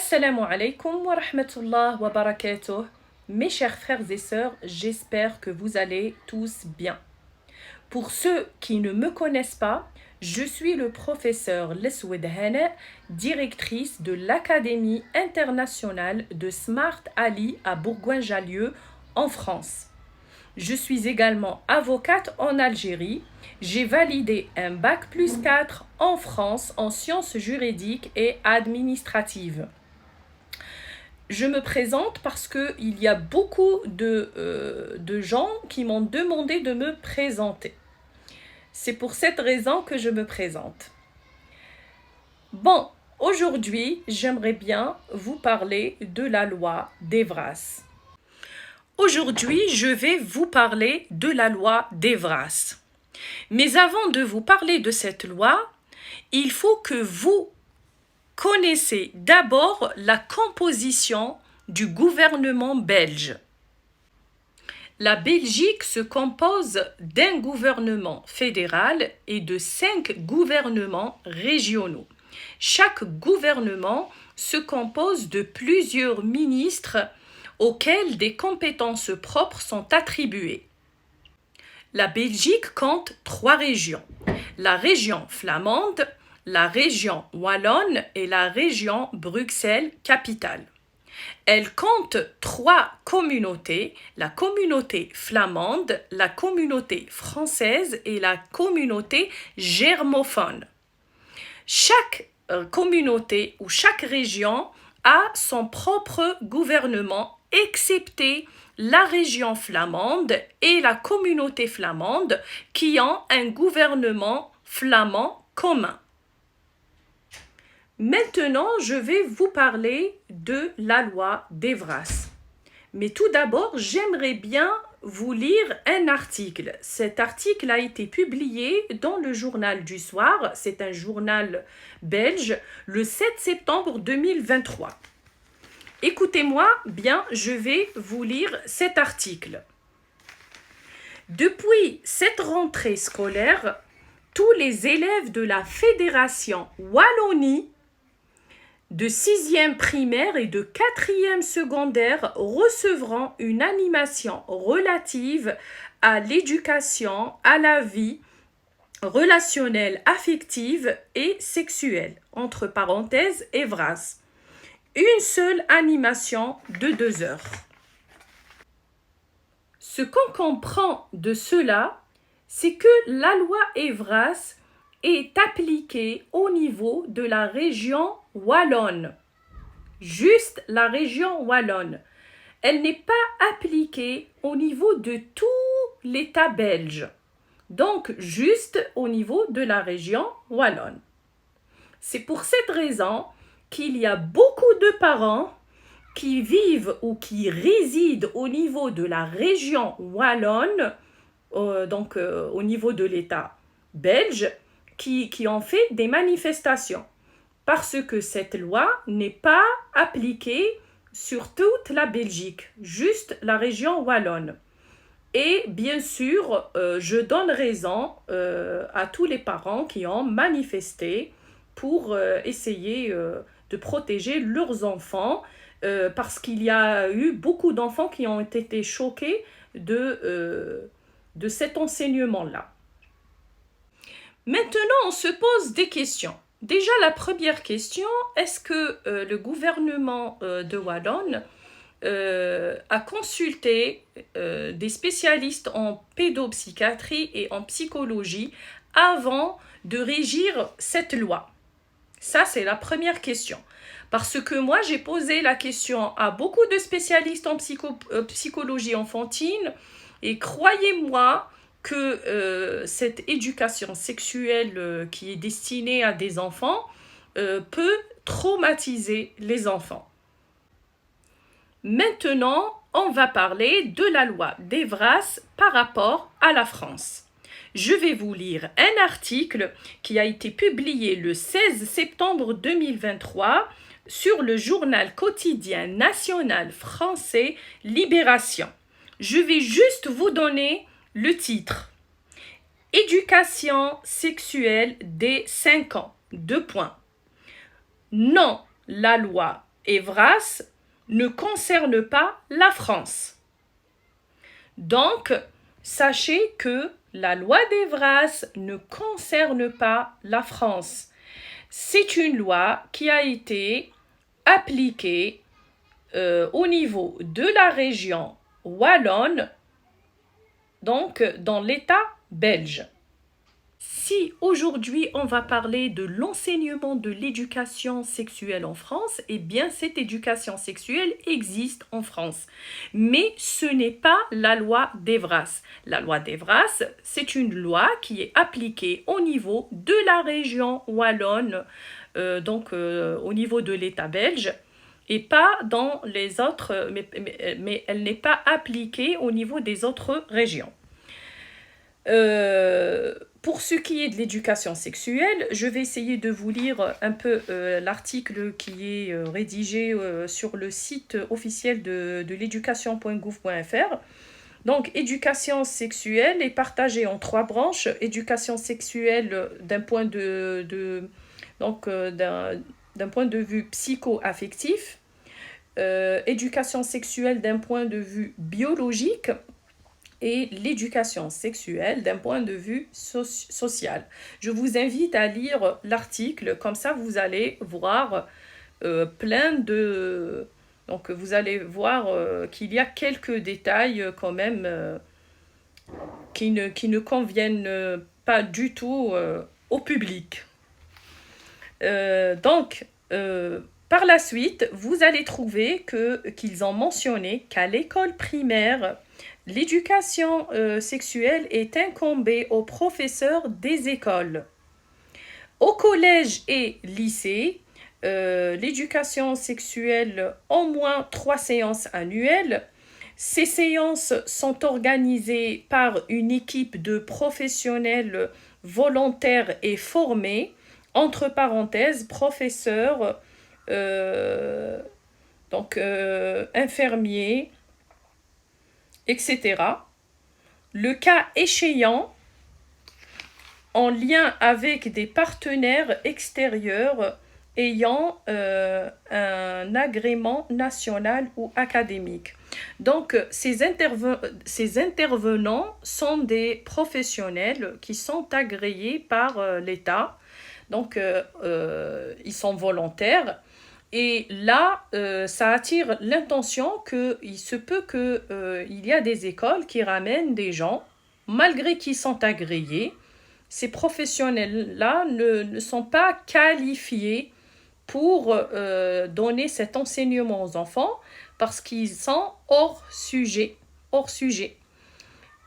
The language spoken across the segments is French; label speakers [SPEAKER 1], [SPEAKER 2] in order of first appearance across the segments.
[SPEAKER 1] Assalamu alaikum wa rahmatullah wa barakatuh. Mes chers frères et sœurs, j'espère que vous allez tous bien. Pour ceux qui ne me connaissent pas, je suis le professeur Leswed Hana, directrice de l'Académie internationale de Smart Ali à Bourgoin-Jallieu en France. Je suis également avocate en Algérie. J'ai validé un bac+4 en France en sciences juridiques et administratives. Je me présente parce qu'il y a beaucoup de gens qui m'ont demandé de me présenter. C'est pour cette raison que je me présente. Bon, aujourd'hui, j'aimerais bien vous parler de la loi d'Evras. Aujourd'hui, je vais vous parler de la loi d'Evras. Mais avant de vous parler de cette loi, il faut que vous connaissez d'abord la composition du gouvernement belge. La Belgique se compose d'un gouvernement fédéral et de 5 gouvernements régionaux. Chaque gouvernement se compose de plusieurs ministres auxquels des compétences propres sont attribuées. La Belgique compte 3 régions, la région flamande, la région wallonne et la région Bruxelles-Capitale. Elle compte 3 communautés, la communauté flamande, la communauté française et la communauté germophone. Chaque communauté ou chaque région a son propre gouvernement, excepté la région flamande et la communauté flamande qui ont un gouvernement flamand commun. Maintenant, je vais vous parler de la loi d'Evras. Mais tout d'abord, j'aimerais bien vous lire un article. Cet article a été publié dans le journal du soir, c'est un journal belge, le 7 septembre 2023. Écoutez-moi bien, je vais vous lire cet article. Depuis cette rentrée scolaire, tous les élèves de la Fédération Wallonie de 6e primaire et de 4e secondaire recevront une animation relative à l'éducation, à la vie relationnelle, affective et sexuelle, entre parenthèses, Evras. Une seule animation de 2 heures. Ce qu'on comprend de cela, c'est que la loi Evras est appliquée au niveau de la région wallonne. Juste la région wallonne. Elle n'est pas appliquée au niveau de tout l'État belge. Donc, juste au niveau de la région wallonne. C'est pour cette raison qu'il y a beaucoup de parents qui vivent ou qui résident au niveau de la région wallonne, au niveau de l'État belge, qui ont fait des manifestations. Parce que cette loi n'est pas appliquée sur toute la Belgique, juste la région wallonne. Et bien sûr, je donne raison à tous les parents qui ont manifesté pour essayer de protéger leurs enfants, parce qu'il y a eu beaucoup d'enfants qui ont été choqués de cet enseignement-là. Maintenant, on se pose des questions. Déjà, la première question, est-ce que le gouvernement de Wallonne a consulté des spécialistes en pédopsychiatrie et en psychologie avant de régir cette loi? Ça, c'est la première question. Parce que moi, j'ai posé la question à beaucoup de spécialistes en psychologie enfantine et croyez-moi que cette éducation sexuelle qui est destinée à des enfants peut traumatiser les enfants. Maintenant, on va parler de la loi d'Evras par rapport à la France. Je vais vous lire un article qui a été publié le 16 septembre 2023 sur le journal quotidien national français Libération. Je vais juste vous donner le titre. Éducation sexuelle dès 5 ans. 2 points. Non, la loi Evras ne concerne pas la France. Donc, sachez que la loi d'Evras ne concerne pas la France. C'est une loi qui a été appliquée au niveau de la région wallonne, donc dans l'État belge. Si aujourd'hui on va parler de l'enseignement de l'éducation sexuelle en France, eh bien cette éducation sexuelle existe en France. Mais ce n'est pas la loi d'Evras. La loi d'Evras, c'est une loi qui est appliquée au niveau de la région wallonne, au niveau de l'État belge, et pas dans les autres, mais elle n'est pas appliquée au niveau des autres régions. Pour ce qui est de l'éducation sexuelle, je vais essayer de vous lire un peu l'article qui est rédigé sur le site officiel de l'éducation.gouv.fr. Donc, éducation sexuelle est partagée en 3 branches. Éducation sexuelle d'un point d'un point de vue psycho-affectif, éducation sexuelle d'un point de vue biologique, et l'éducation sexuelle d'un point de vue social. Je vous invite à lire l'article, comme ça vous allez voir plein de... Donc vous allez voir qu'il y a quelques détails quand même qui ne conviennent pas du tout au public. Par la suite, vous allez trouver qu'ils ont mentionné qu'à l'école primaire, l'éducation sexuelle est incombée aux professeurs des écoles. Au collège et lycée, l'éducation sexuelle, au moins 3 séances annuelles. Ces séances sont organisées par une équipe de professionnels volontaires et formés, entre parenthèses, professeurs, infirmiers, etc. Le cas échéant, en lien avec des partenaires extérieurs ayant un agrément national ou académique. Donc, ces intervenants sont des professionnels qui sont agréés par l'État. Donc, ils sont volontaires. Et là, ça attire l'intention qu'il se peut qu'il y a des écoles qui ramènent des gens, malgré qu'ils sont agréés. Ces professionnels-là ne sont pas qualifiés pour donner cet enseignement aux enfants parce qu'ils sont hors sujet.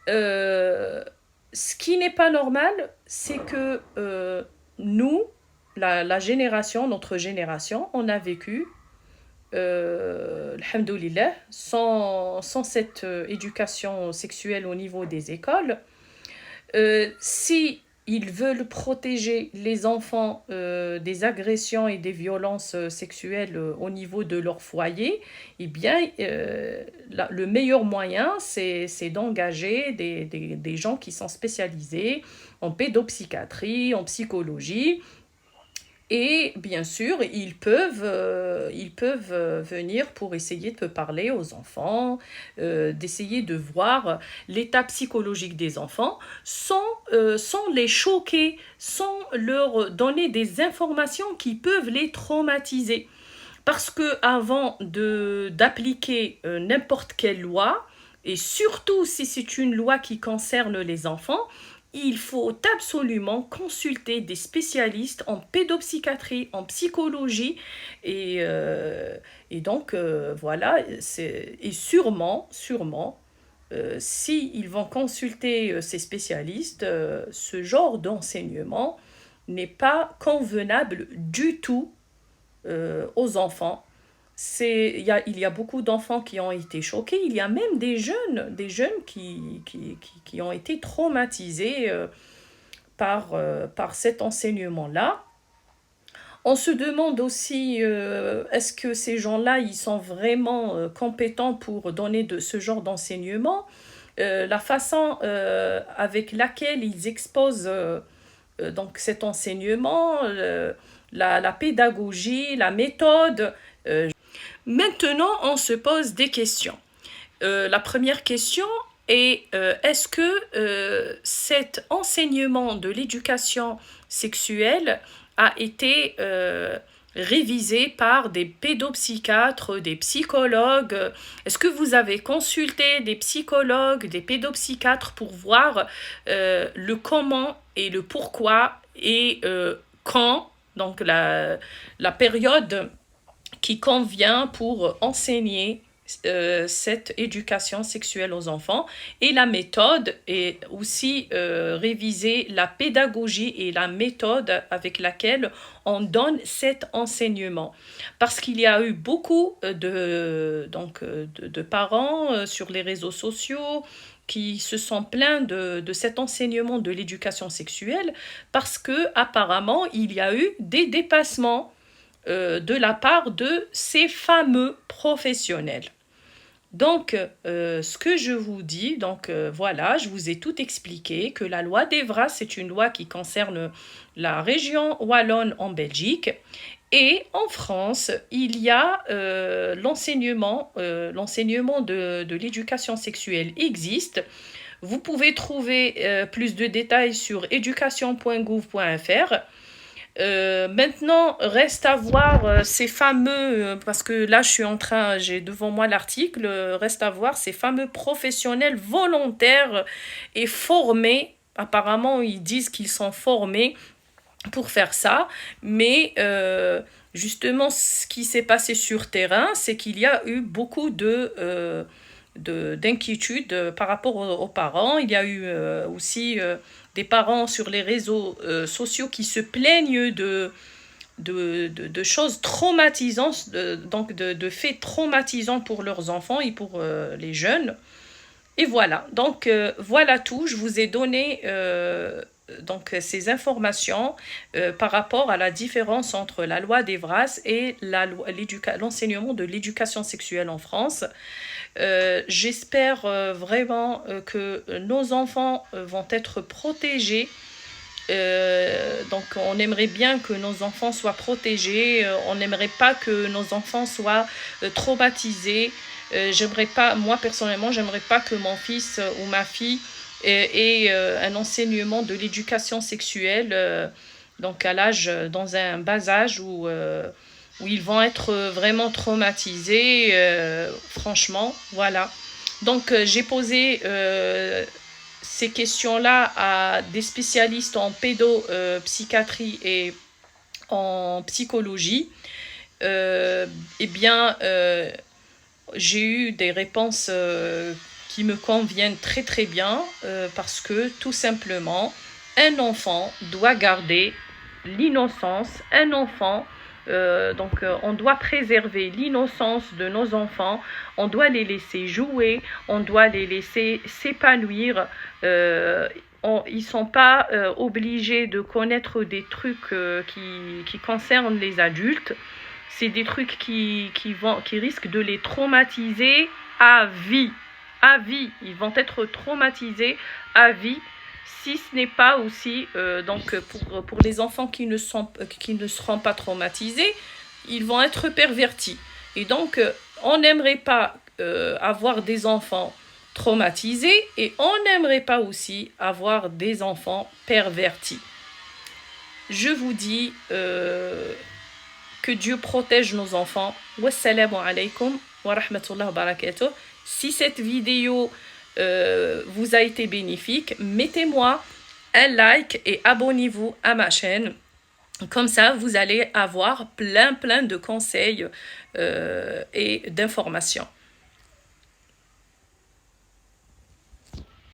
[SPEAKER 1] Ce qui n'est pas normal, c'est que nous, notre génération, on a vécu, alhamdoulilah, sans cette éducation sexuelle au niveau des écoles. Si ils veulent protéger les enfants des agressions et des violences sexuelles au niveau de leur foyer, eh bien, le meilleur moyen, c'est d'engager des gens qui sont spécialisés en pédopsychiatrie, en psychologie. Et bien sûr, ils peuvent venir pour essayer de parler aux enfants, d'essayer de voir l'état psychologique des enfants sans les choquer, sans leur donner des informations qui peuvent les traumatiser. Parce qu'avant d'appliquer n'importe quelle loi, et surtout si c'est une loi qui concerne les enfants, il faut absolument consulter des spécialistes en pédopsychiatrie, en psychologie, et donc voilà, et sûrement, s'ils vont consulter ces spécialistes, ce genre d'enseignement n'est pas convenable du tout aux enfants. Il y a beaucoup d'enfants qui ont été choqués. Il y a même des jeunes qui ont été traumatisés par cet enseignement-là. On se demande aussi, est-ce que ces gens-là, ils sont vraiment compétents pour donner ce genre d'enseignement? La façon avec laquelle ils exposent donc cet enseignement, la pédagogie, la méthode. Maintenant, on se pose des questions. La première question est est-ce que cet enseignement de l'éducation sexuelle a été révisé par des pédopsychiatres, des psychologues? Est-ce que vous avez consulté des psychologues, des pédopsychiatres pour voir le comment et le pourquoi et quand, donc la période qui convient pour enseigner cette éducation sexuelle aux enfants, et la méthode et aussi réviser la pédagogie et la méthode avec laquelle on donne cet enseignement, parce qu'il y a eu beaucoup de parents sur les réseaux sociaux qui se sont plaints de cet enseignement de l'éducation sexuelle, parce que apparemment il y a eu des dépassements de la part de ces fameux professionnels. Donc, ce que je vous dis, voilà, je vous ai tout expliqué, que la loi d'Evra, c'est une loi qui concerne la région wallonne en Belgique. Et en France, il y a l'enseignement de l'éducation sexuelle existe. Vous pouvez trouver plus de détails sur education.gouv.fr. Maintenant, reste à voir ces fameux, parce que là j'ai devant moi l'article, reste à voir ces fameux professionnels volontaires et formés. Apparemment, ils disent qu'ils sont formés pour faire ça, mais justement, ce qui s'est passé sur terrain, c'est qu'il y a eu beaucoup d'inquiétude par rapport aux parents. Il y a eu aussi des parents sur les réseaux sociaux qui se plaignent de choses traumatisantes, de faits traumatisants pour leurs enfants et pour les jeunes. Et voilà, voilà tout. Je vous ai donné ces informations par rapport à la différence entre la loi d'Evras et l'enseignement de l'éducation sexuelle en France. J'espère vraiment que nos enfants vont être protégés. On aimerait bien que nos enfants soient protégés, on n'aimerait pas que nos enfants soient traumatisés. Moi personnellement, j'aimerais pas que mon fils ou ma fille ait un enseignement de l'éducation sexuelle dans un bas âge où ils vont être vraiment traumatisés, franchement, voilà. J'ai posé ces questions-là à des spécialistes en pédopsychiatrie et en psychologie. J'ai eu des réponses qui me conviennent très très bien parce que tout simplement, un enfant doit garder l'innocence, on doit préserver l'innocence de nos enfants, on doit les laisser jouer, on doit les laisser s'épanouir. Ils ne sont pas obligés de connaître des trucs qui concernent les adultes. C'est des trucs qui risquent de les traumatiser à vie. À vie. Ils vont être traumatisés à vie. Si ce n'est pas aussi, pour les enfants qui ne seront pas traumatisés, ils vont être pervertis. Et donc, on n'aimerait pas avoir des enfants traumatisés et on n'aimerait pas aussi avoir des enfants pervertis. Je vous dis que Dieu protège nos enfants. Wassalamu alaikum wa rahmatullahi wa barakatuh. Si cette vidéo vous a été bénéfique, mettez-moi un like et abonnez-vous à ma chaîne. Comme ça, vous allez avoir plein de conseils et d'informations.